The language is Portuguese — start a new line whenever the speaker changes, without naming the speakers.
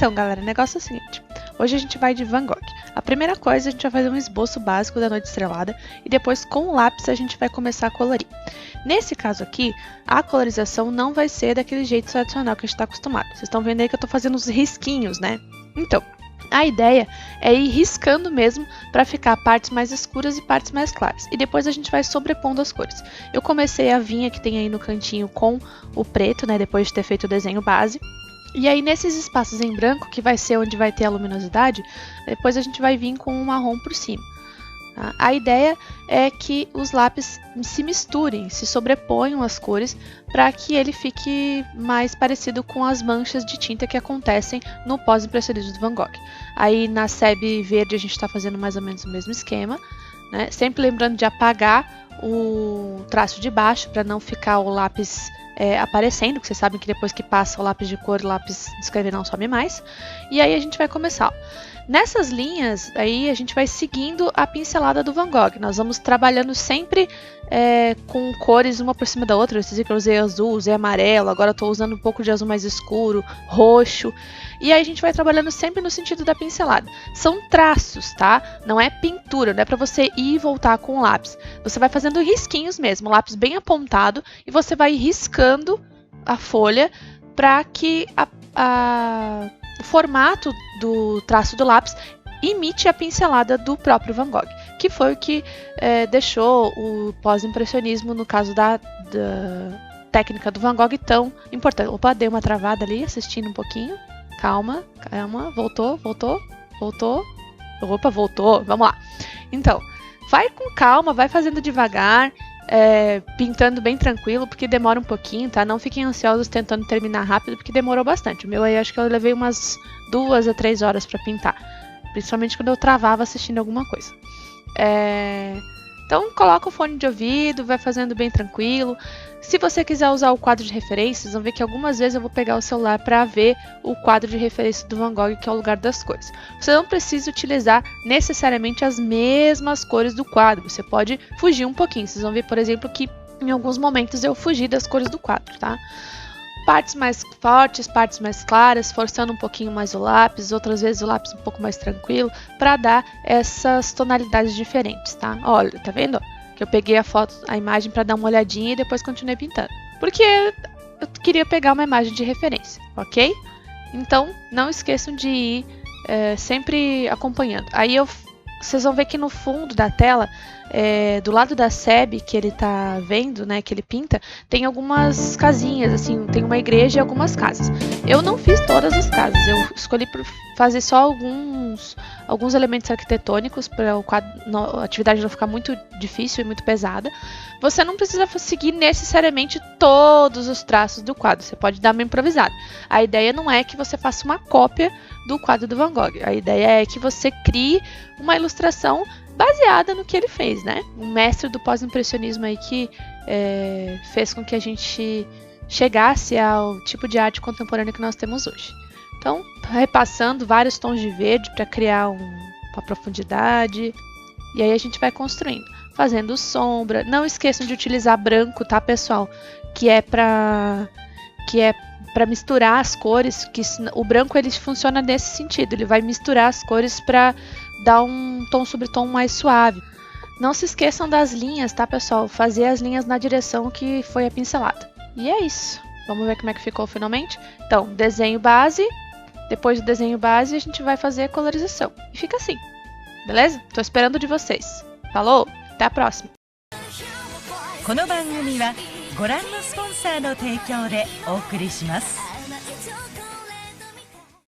Então, galera, o negócio é o seguinte. Hoje a gente vai de Van Gogh. A primeira coisa, a gente vai fazer um esboço básico da Noite Estrelada e depois, com o lápis, a gente vai começar a colorir. Nesse caso aqui, a colorização não vai ser daquele jeito tradicional que a gente está acostumado. Vocês estão vendo aí que eu estou fazendo os risquinhos, né? Então, a ideia é ir riscando mesmo para ficar partes mais escuras e partes mais claras. E depois a gente vai sobrepondo as cores. Eu comecei a vinha que tem aí no cantinho com o preto, né? Depois de ter feito o desenho base. E aí nesses espaços em branco, que vai ser onde vai ter a luminosidade, depois a gente vai vir com um marrom por cima. Tá? A ideia é que os lápis se misturem, se sobreponham as cores, para que ele fique mais parecido com as manchas de tinta que acontecem no pós-impressionismo do Van Gogh. Aí na SEB verde a gente está fazendo mais ou menos o mesmo esquema, né? Sempre lembrando de apagar o traço de baixo, para não ficar o lápis aparecendo, porque vocês sabem que depois que passa o lápis de cor, o lápis de escrever não some mais. E aí a gente vai começar. Nessas linhas, aí a gente vai seguindo a pincelada do Van Gogh. Nós vamos trabalhando sempre com cores uma por cima da outra. Vocês viram que eu usei azul, usei amarelo, agora eu estou usando um pouco de azul mais escuro, roxo. E aí a gente vai trabalhando sempre no sentido da pincelada. São traços, tá? Não é pintura, não é para você ir e voltar com o lápis. Você vai fazendo risquinhos mesmo, o lápis bem apontado, e você vai riscando a folha para que o formato do traço do lápis imite a pincelada do próprio Van Gogh, que foi o que deixou o pós-impressionismo, no caso da técnica do Van Gogh, tão importante. Opa, dei uma travada ali, assistindo um pouquinho. Calma, voltou. Opa, voltou, vamos lá. Então, vai com calma, vai fazendo devagar, pintando bem tranquilo, porque demora um pouquinho, tá? Não fiquem ansiosos tentando terminar rápido, porque demorou bastante. O meu aí, acho que eu levei umas 2 a 3 horas pra pintar, principalmente quando eu travava assistindo alguma coisa. Então, coloca o fone de ouvido, vai fazendo bem tranquilo. Se você quiser usar o quadro de referências, vão ver que algumas vezes eu vou pegar o celular para ver o quadro de referência do Van Gogh, que é o lugar das cores. Você não precisa utilizar necessariamente as mesmas cores do quadro, você pode fugir um pouquinho. Vocês vão ver, por exemplo, que em alguns momentos eu fugi das cores do quadro, tá? Partes mais fortes, partes mais claras, forçando um pouquinho mais o lápis, outras vezes o lápis um pouco mais tranquilo, para dar essas tonalidades diferentes, tá? Olha, tá vendo? Que eu peguei a imagem para dar uma olhadinha e depois continuei pintando. Porque eu queria pegar uma imagem de referência, ok? Então, não esqueçam de ir sempre acompanhando. Aí vocês vão ver que no fundo da tela, do lado da SEB que ele tá vendo, né, que ele pinta, tem algumas casinhas, assim, tem uma igreja e algumas casas. Eu não fiz todas as casas, eu escolhi fazer só alguns elementos arquitetônicos para a atividade não ficar muito difícil e muito pesada. Você não precisa seguir necessariamente todos os traços do quadro, você pode dar uma improvisada. A ideia não é que você faça uma cópia do quadro do Van Gogh, a ideia é que você crie uma ilustração baseada no que ele fez, né? Um mestre do pós-impressionismo aí que fez com que a gente chegasse ao tipo de arte contemporânea que nós temos hoje. Então, repassando vários tons de verde para criar uma profundidade, e aí a gente vai construindo, fazendo sombra. Não esqueçam de utilizar branco, tá, pessoal? Que é para misturar as cores, que o branco ele funciona nesse sentido, ele vai misturar as cores para dar um tom sobre tom mais suave. Não se esqueçam das linhas, tá, pessoal? Fazer as linhas na direção que foi a pincelada. E é isso. Vamos ver como é que ficou finalmente? Então, desenho base. Depois do desenho base, a gente vai fazer a colorização. E fica assim. Beleza? Tô esperando de vocês. Falou? Até a próxima.
この番組はご覧のスポンサーの提供でお送りします。